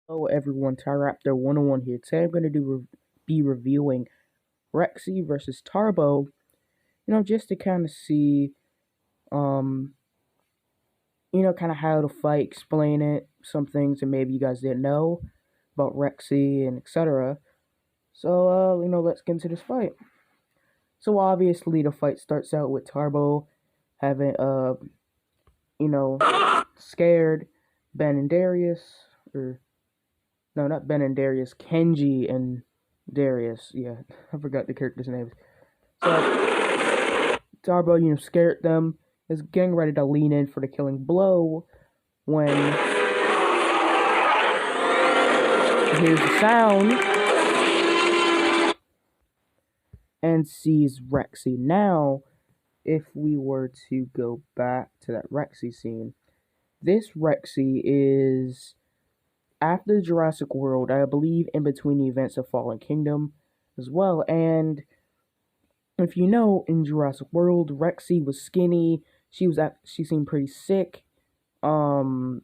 Hello everyone, Tyraptor 101 here. Today I'm going to be reviewing Rexy versus Tarbo, just to kind of see, um, kind of how to fight, explain it, some things that maybe you guys didn't know about Rexy and etc. So, let's get into this fight. So obviously the fight starts out with Tarbo having, scared Ben and Darius, or no, not Ben and Darius, Kenji and Darius. Yeah, I forgot the characters' names. So Tarbo, scared them, is getting ready to lean in for the killing blow when he hears the sound and sees Rexy. Now, if we were to go back to that Rexy scene, this Rexy is after Jurassic World, I believe in between the events of Fallen Kingdom as well, and if you know, in Jurassic World, Rexy was skinny. She seemed pretty sick. Um,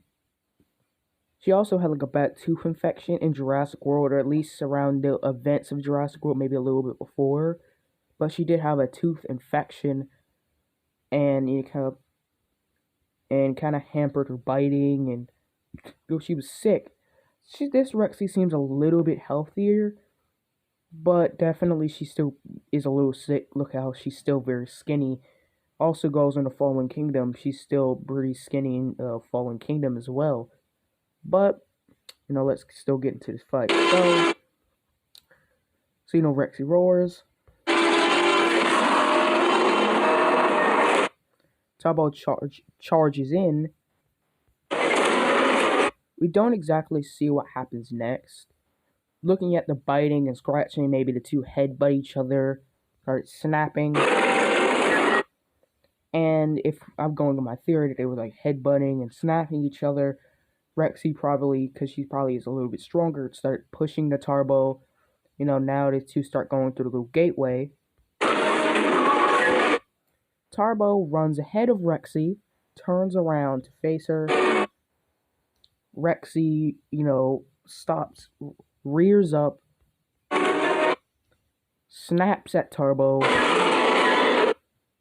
she also had like a bad tooth infection in Jurassic World, or at least around the events of Jurassic World, maybe a little bit before. But she did have a tooth infection, and it kind of hampered her biting, and she was sick. This Rexy seems a little bit healthier, but definitely she still is a little sick. Look how she's still very skinny. Also goes into Fallen Kingdom. She's still pretty skinny in Fallen Kingdom as well. But, let's still get into this fight. So Rexy roars. Tarbo charges in. We don't exactly see what happens next. Looking at the biting and scratching, maybe the two headbutt each other, start snapping. And if I'm going on my theory that they were like headbutting and snapping each other, Rexy probably, because she probably is a little bit stronger, start pushing the Tarbo. Now the two start going through the little gateway. Tarbo runs ahead of Rexy, turns around to face her. Rexy, stops, rears up, snaps at Tarbo,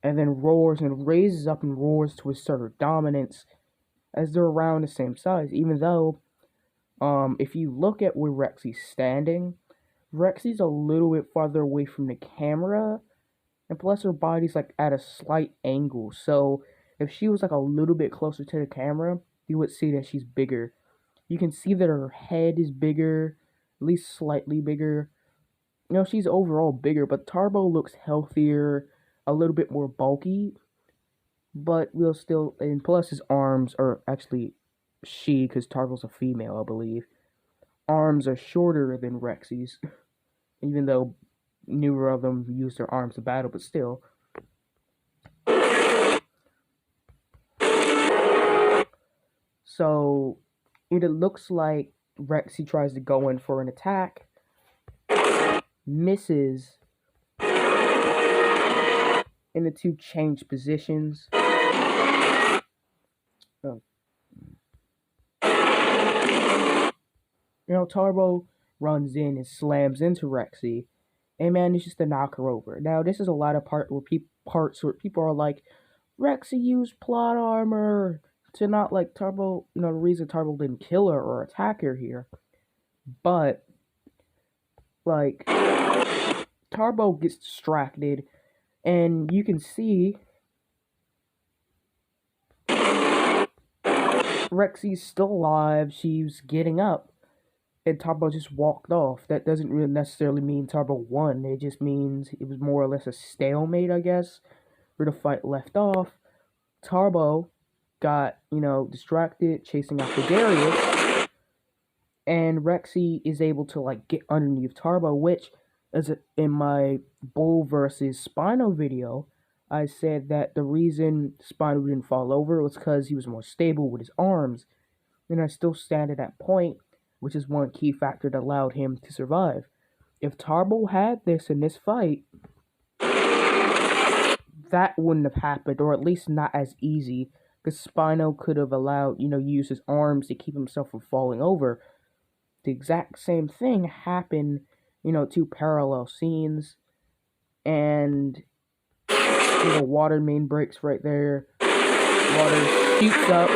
and then roars and raises up and roars to assert her dominance as they're around the same size. Even though, if you look at where Rexy's standing, Rexy's a little bit farther away from the camera, and plus her body's like at a slight angle. So if she was like a little bit closer to the camera, you would see that she's bigger. You can see that her head is bigger, at least slightly bigger. She's overall bigger, but Tarbo looks healthier, a little bit more bulky, but will still, and plus his arms are actually because Tarbo's a female, I believe. Arms are shorter than Rexy's, even though newer of them use their arms to battle, but still. So it looks like Rexy tries to go in for an attack, misses, and the two change positions. Tarbo runs in and slams into Rexy and manages to knock her over. Now, this is a lot of parts where people are like, Rexy used plot armor to not like Tarbo. The reason Tarbo didn't kill her or attack her here, but like Tarbo gets distracted, and you can see Rexy's still alive. She's getting up, and Tarbo just walked off. That doesn't really necessarily mean Tarbo won. It just means it was more or less a stalemate, I guess, where the fight left off. Tarbo got, distracted, chasing after Darius, and Rexy is able to, like, get underneath Tarbo, which, in my Bull versus Spino video, I said that the reason Spino didn't fall over was because he was more stable with his arms, and I still stand at that point, which is one key factor that allowed him to survive. If Tarbo had this in this fight, that wouldn't have happened, or at least not as easy, because Spino could have allowed, use his arms to keep himself from falling over. the exact same thing happen, two parallel scenes, and water main breaks right there. Water shoots up.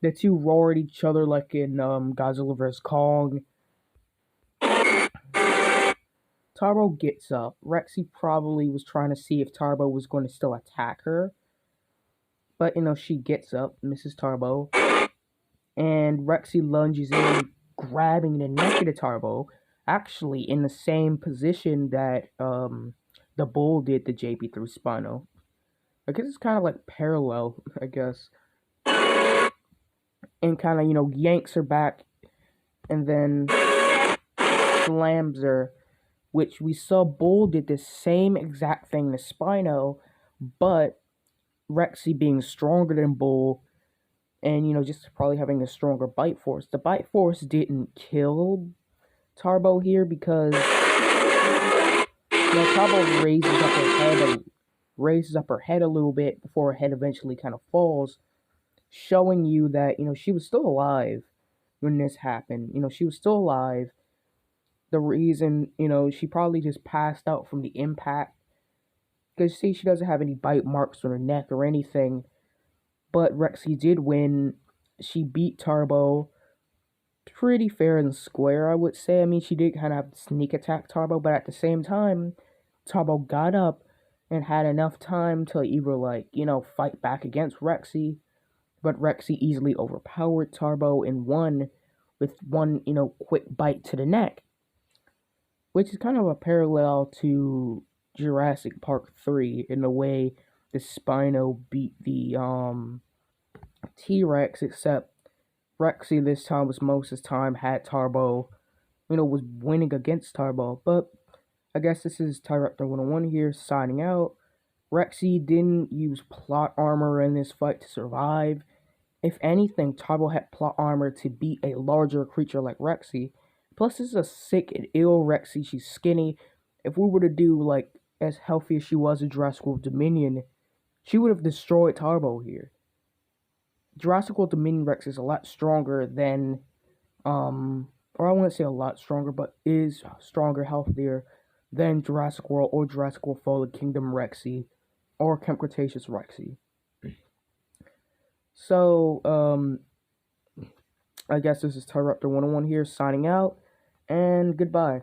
The two roar at each other like in Godzilla vs. Kong. Tarbo gets up. Rexy probably was trying to see if Tarbo was going to still attack her. But, she gets up, Mrs. Tarbo. And Rexy lunges in, grabbing the neck of the Tarbo. Actually, in the same position that the bull did to JP through Spino. I guess it's kind of like parallel, I guess. And kind of, yanks her back and then slams her, which we saw Bull did the same exact thing to Spino, but Rexy being stronger than Bull and, just probably having a stronger bite force. The bite force didn't kill Tarbo here because, Tarbo raises up her head a little bit before her head eventually kind of falls, showing you that, she was still alive when this happened. She was still alive. The reason, she probably just passed out from the impact. Because, see, she doesn't have any bite marks on her neck or anything. But Rexy did win. She beat Tarbo pretty fair and square, I would say. I mean, she did kind of have sneak attack Tarbo, but at the same time, Tarbo got up and had enough time to either, fight back against Rexy. But Rexy easily overpowered Tarbo and won with one, quick bite to the neck. Which is kind of a parallel to Jurassic Park 3 in the way the Spino beat the T-Rex, except Rexy this time was most of the time had Tarbo, was winning against Tarbo. But I guess this is Director 101 here signing out. Rexy didn't use plot armor in this fight to survive. If anything, Tarbo had plot armor to beat a larger creature like Rexy. Plus, this is a sick and ill Rexy. She's skinny. If we were to do, as healthy as she was in Jurassic World Dominion, she would have destroyed Tarbo here. Jurassic World Dominion Rex is a lot stronger than, or I wouldn't say a lot stronger, but is stronger, healthier than Jurassic World or Jurassic World Fallen Kingdom Rexy or Camp Cretaceous Rexy. So, I guess this is Raptor 101 here signing out, and goodbye.